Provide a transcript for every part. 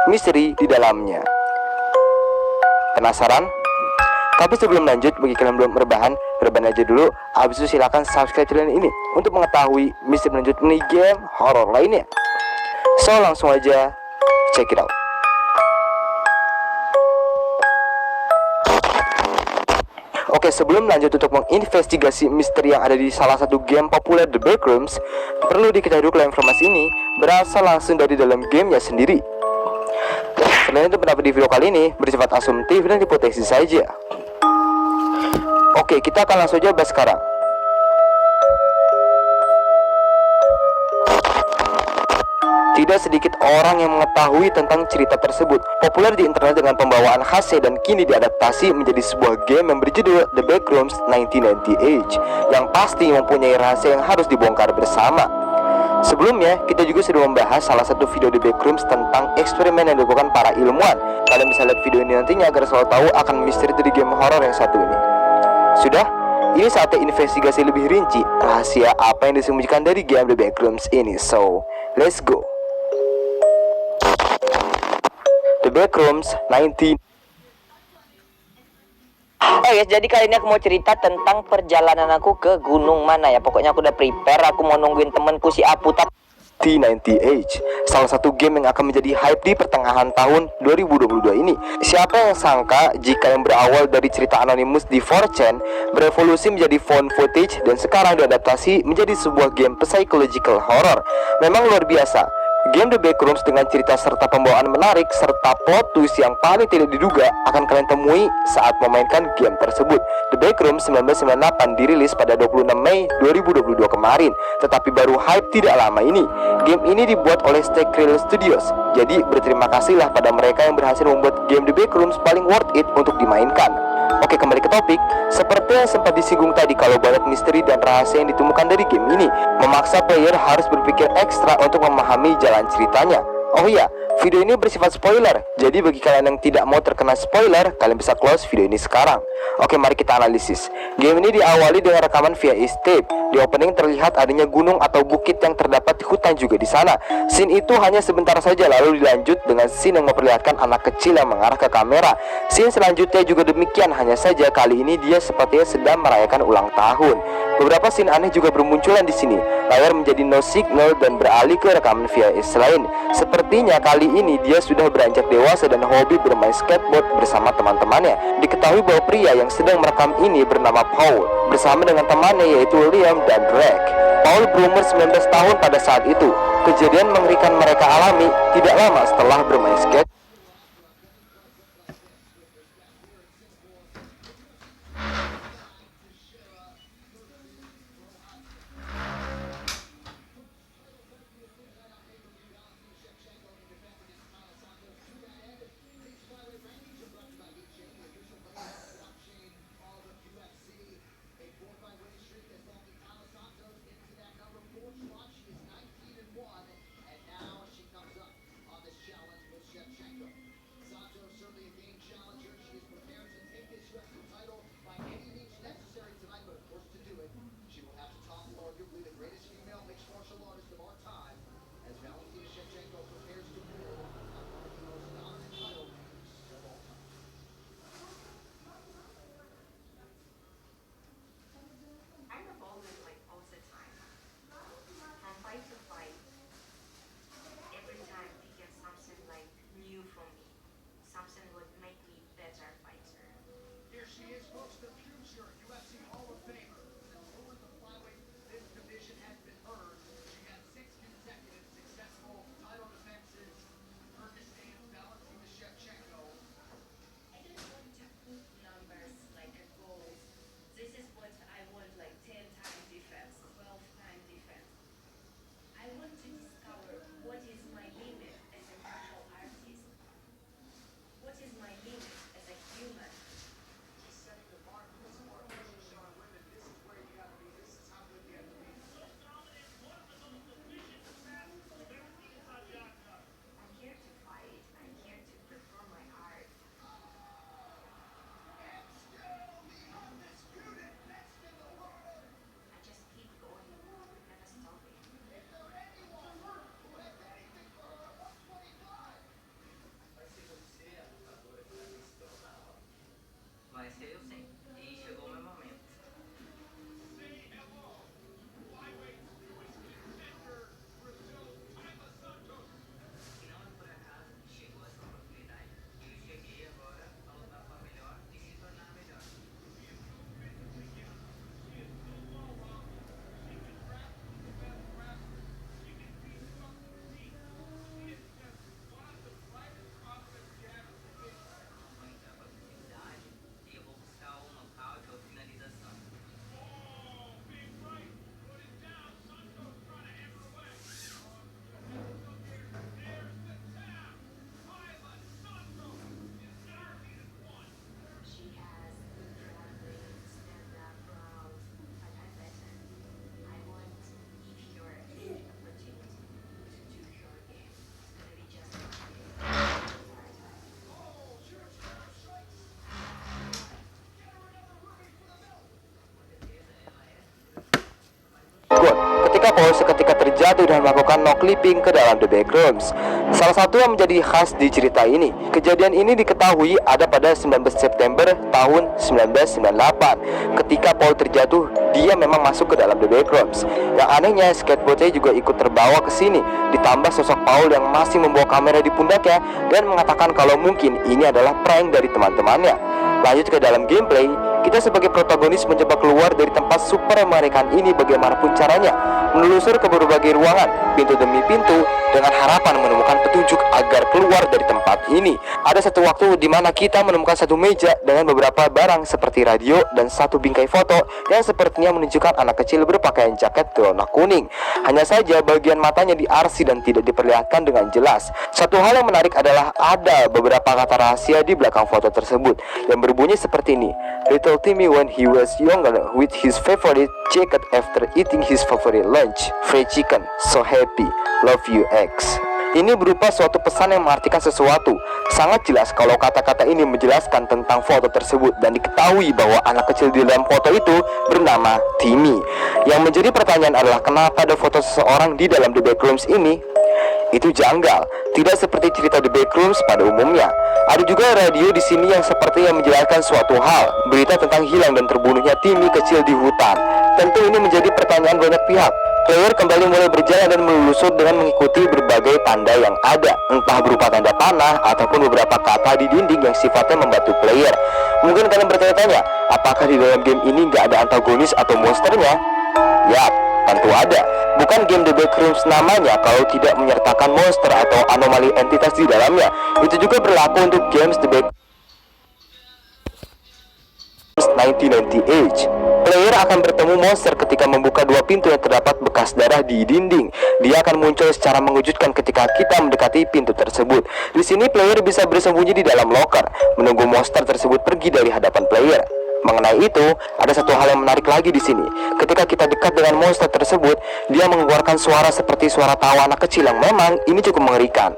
misteri di dalamnya. Penasaran? Tapi sebelum lanjut, bagi kalian belum rebahan aja dulu. Habis itu silakan subscribe channel ini untuk mengetahui misteri lanjut mini game horror lainnya. So langsung aja check it out. Oke, sebelum lanjut untuk menginvestigasi misteri yang ada di salah satu game populer The Backrooms, perlu diketahui dulu kalau informasi ini berasal langsung dari dalam gamenya sendiri. Selain itu, pendapat di video kali ini bersifat asumtif dan hipotesis saja. Oke, kita akan langsung aja bahas sekarang. Tidak sedikit orang yang mengetahui tentang cerita tersebut. Populer di internet dengan pembawaan khasnya dan kini diadaptasi menjadi sebuah game yang berjudul The Backrooms 1998, yang pasti mempunyai rahasia yang harus dibongkar bersama. Sebelumnya, kita juga sudah membahas salah satu video The Backrooms tentang eksperimen yang dilakukan para ilmuwan. Kalian bisa lihat video ini nantinya agar selalu tahu akan misteri dari game horror yang satu ini. Sudah? Ini saatnya investigasi lebih rinci rahasia apa yang disembunyikan dari game The Backrooms ini. So, let's go. The Backrooms 19. Guys, jadi kali ini aku mau cerita tentang perjalanan aku ke gunung mana ya. Pokoknya aku udah prepare, aku mau nungguin temenku si Aputat. T98, salah satu game yang akan menjadi hype di pertengahan tahun 2022 ini. Siapa yang sangka jika yang berawal dari cerita anonimus di 4chan berevolusi menjadi found footage dan sekarang diadaptasi menjadi sebuah game psychological horror. Memang luar biasa. Game The Backrooms dengan cerita serta pembawaan menarik serta plot twist yang paling tidak diduga akan kalian temui saat memainkan game tersebut. The Backrooms 1998 dirilis pada 26 Mei 2022 kemarin, tetapi baru hype tidak lama ini. Game ini dibuat oleh Stakerill Studios, jadi berterima kasihlah pada mereka yang berhasil membuat game The Backrooms paling worth it untuk dimainkan. Oke, kembali ke topik. Seperti yang sempat disinggung tadi, kalau banyak misteri dan rahasia yang ditemukan dari game ini memaksa player harus berpikir ekstra untuk memahami jalan ceritanya. Oh iya, video ini bersifat spoiler, jadi bagi kalian yang tidak mau terkena spoiler, kalian bisa close video ini sekarang. Oke, mari kita analisis. Game ini diawali dengan rekaman via tape. Di opening terlihat adanya gunung atau bukit yang terdapat hutan juga di sana. Scene itu hanya sebentar saja, lalu dilanjut dengan scene yang memperlihatkan anak kecil yang mengarah ke kamera. Scene selanjutnya juga demikian, hanya saja kali ini dia sepertinya sedang merayakan ulang tahun. Beberapa scene aneh juga bermunculan di sini. Layar menjadi no signal dan beralih ke rekaman via lain. Sepertinya kali ini dia sudah beranjak dewasa dan hobi bermain skateboard bersama teman-temannya. Diketahui bahwa pria yang sedang merekam ini bernama Paul, bersama dengan temannya yaitu Liam dan Drake. Paul berumur 19 tahun pada saat itu. Kejadian mengerikan mereka alami tidak lama setelah bermain skate. ketika Paul seketika terjatuh dan melakukan no clipping ke dalam the backrooms. Salah satu yang menjadi khas di cerita ini, kejadian ini diketahui ada pada 19 September tahun 1998. Ketika Paul terjatuh, dia memang masuk ke dalam the backrooms. Yang anehnya, skateboardnya juga ikut terbawa ke sini. Ditambah sosok Paul yang masih membawa kamera di pundaknya dan mengatakan kalau mungkin ini adalah prank dari teman-temannya. Lanjut ke dalam gameplay, kita sebagai protagonis mencoba keluar dari tempat super mengerikan ini bagaimanapun caranya, menelusur ke berbagai ruangan, pintu demi pintu, dengan harapan menemukan petunjuk agar keluar dari tempat ini. Ada satu waktu di mana kita menemukan satu meja dengan beberapa barang seperti radio dan satu bingkai foto yang sepertinya menunjukkan anak kecil berpakaian jaket berwarna kuning. Hanya saja bagian matanya diarsi dan tidak diperlihatkan dengan jelas. Satu hal yang menarik adalah ada beberapa kata rahasia di belakang foto tersebut yang berbunyi seperti ini. Little Timmy when he was younger with his favorite jacket after eating his favorite lunch, fried chicken, so happy, love you X. Ini berupa suatu pesan yang mengartikan sesuatu. Sangat jelas kalau kata-kata ini menjelaskan tentang foto tersebut dan diketahui bahwa anak kecil di dalam foto itu bernama Timmy. Yang menjadi pertanyaan adalah kenapa ada foto seseorang di dalam the backrooms ini? Itu janggal, tidak seperti cerita the backrooms pada umumnya. Ada juga radio di sini yang seperti yang menjelaskan suatu hal, berita tentang hilang dan terbunuhnya Timmy kecil di hutan. Tentu ini menjadi pertanyaan banyak pihak. Player kembali mulai berjalan dan menelusur dengan mengikuti berbagai tanda yang ada, entah berupa tanda panah ataupun beberapa kata di dinding yang sifatnya membantu player. Mungkin kalian bertanya-tanya, apakah di dalam game ini nggak ada antagonis atau monsternya? Yap, tentu ada. Bukan game The Backrooms namanya kalau tidak menyertakan monster atau anomali entitas di dalamnya. Itu juga berlaku untuk games The Backrooms 1998. Player akan bertemu monster ketika membuka dua pintu yang terdapat bekas darah di dinding. Dia akan muncul secara mengejutkan ketika kita mendekati pintu tersebut. Di sini player bisa bersembunyi di dalam locker, menunggu monster tersebut pergi dari hadapan player. Mengenai itu, ada satu hal yang menarik lagi di sini. Ketika kita dekat dengan monster tersebut, dia mengeluarkan suara seperti suara tawa anak kecil yang memang ini cukup mengerikan.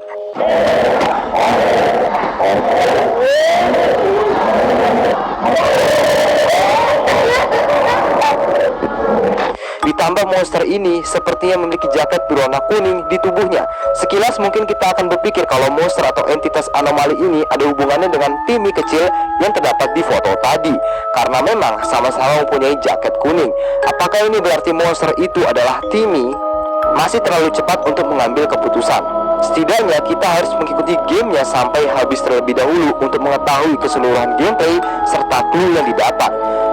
Ditambah monster ini sepertinya memiliki jaket berwarna kuning di tubuhnya. Sekilas mungkin kita akan berpikir kalau monster atau entitas anomali ini ada hubungannya dengan Timmy kecil yang terdapat di foto tadi, karena memang sama-sama mempunyai jaket kuning. Apakah ini berarti monster itu adalah Timmy? Masih terlalu cepat untuk mengambil keputusan. Setidaknya kita harus mengikuti gamenya sampai habis terlebih dahulu untuk mengetahui keseluruhan gameplay serta clue yang didapat.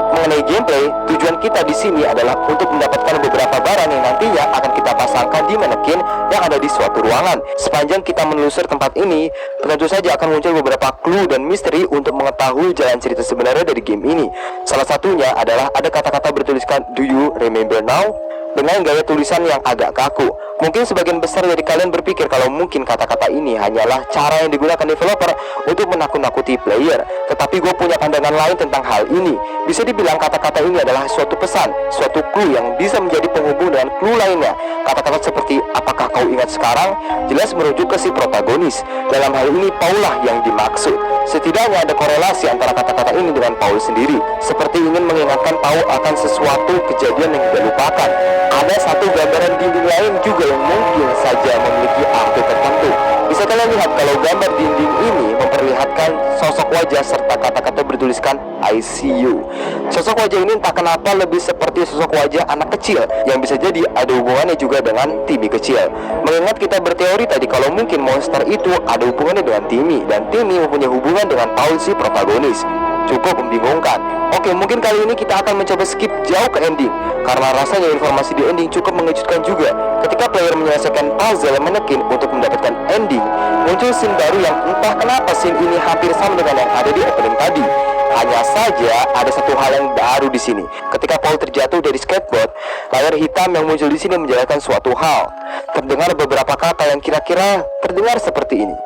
Mengenai gameplay, tujuan kita di sini adalah untuk mendapatkan beberapa barang yang nantinya akan kita pasangkan di manekin yang ada di suatu ruangan. Sepanjang kita menelusur tempat ini, tentu saja akan muncul beberapa clue dan misteri untuk mengetahui jalan cerita sebenarnya dari game ini. Salah satunya adalah ada kata-kata bertuliskan "Do you remember now?" dengan gaya tulisan yang agak kaku. Mungkin sebagian besar dari kalian berpikir kalau mungkin kata-kata ini hanyalah cara yang digunakan developer untuk menakut-nakuti player. Tetapi gue punya pandangan lain tentang hal ini. Bisa dibilang kata-kata ini adalah suatu pesan, suatu clue yang bisa menjadi penghubung dengan clue lainnya. Kata-kata seperti "apakah kau ingat sekarang?" jelas merujuk ke si protagonis. Dalam hal ini Paulah yang dimaksud. Setidaknya ada korelasi antara kata-kata ini dengan Paul sendiri, seperti ingin mengingatkan Paul akan sesuatu kejadian yang dia lupakan. Ada satu gambaran dinding lain juga yang mungkin saja memiliki arti tertentu. Bisa kalian lihat kalau gambar dinding ini memperlihatkan sosok wajah serta kata-kata bertuliskan "I see you". Sosok wajah ini entah kenapa lebih seperti sosok wajah anak kecil, yang bisa jadi ada hubungannya juga dengan Timmy kecil. Mengingat kita berteori tadi kalau mungkin monster itu ada hubungannya dengan Timmy, dan Timmy mempunyai hubungan dengan Paul si protagonis. Cukup membingungkan. Oke, mungkin kali ini kita akan mencoba skip jauh ke ending, karena rasanya informasi di ending cukup mengejutkan juga. Ketika player menyelesaikan puzzle manekin untuk mendapatkan ending, muncul scene baru yang entah kenapa scene ini hampir sama dengan yang ada di opening tadi. Hanya saja ada satu hal yang baru di sini. Ketika Paul terjatuh dari skateboard, layar hitam yang muncul di sini menjelaskan suatu hal. Terdengar beberapa kata yang kira-kira terdengar seperti ini.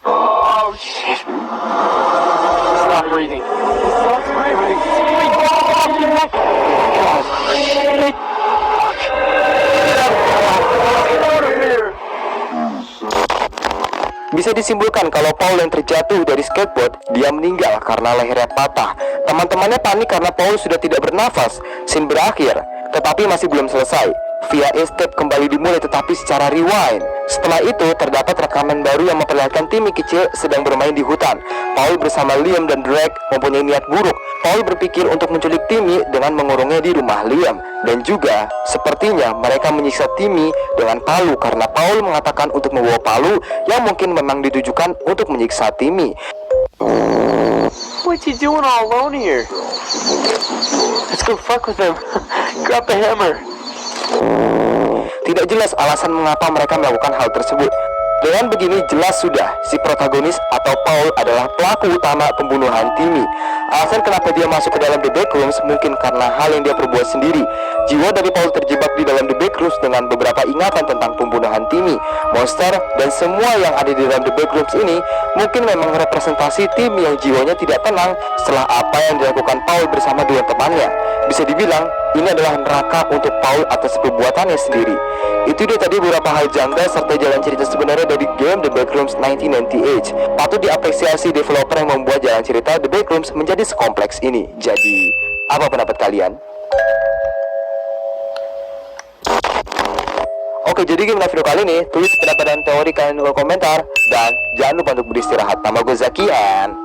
Oh shit. Stop breathing. Stop breathing. Bisa disimpulkan kalau Paul yang terjatuh dari skateboard, dia meninggal karena lehernya patah. Teman-temannya panik karena Paul sudah tidak bernafas. Scene berakhir, tetapi masih belum selesai. VHS tape kembali dimulai tetapi secara rewind. Setelah itu terdapat rekaman baru yang memperlihatkan Timmy kecil sedang bermain di hutan. Paul bersama Liam dan Drake mempunyai niat buruk. Paul berpikir untuk menculik Timmy dengan mengurungnya di rumah Liam. Dan juga sepertinya mereka menyiksa Timmy dengan palu karena Paul mengatakan untuk membawa palu yang mungkin memang ditujukan untuk menyiksa Timmy. What's he doing all alone here? Let's go fuck with him. Grab the hammer. Tidak jelas alasan mengapa mereka melakukan hal tersebut. Dengan begini jelas sudah si protagonis atau Paul adalah pelaku utama pembunuhan Timmy. Alasan kenapa dia masuk ke dalam The Backrooms mungkin karena hal yang dia perbuat sendiri. Jiwa dari Paul terjebak di dalam The Backrooms dengan beberapa ingatan tentang pembunuhan Timmy, monster, dan semua yang ada di dalam The Backrooms ini mungkin memang representasi Timmy yang jiwanya tidak tenang setelah apa yang dilakukan Paul bersama dua temannya. Bisa dibilang ini adalah neraka untuk Paul atas perbuatannya sendiri. Itu dia tadi beberapa hal janggal serta jalan cerita sebenarnya dari game The Backrooms 1998. Patut diapresiasi developer yang membuat jalan cerita The Backrooms menjadi sekompleks ini. Jadi, apa pendapat kalian? Oke, jadi gimana video kali ini? Tulis pendapat dan teori kalian di kolom komentar. Dan jangan lupa untuk beristirahat. Nama gue Zaki and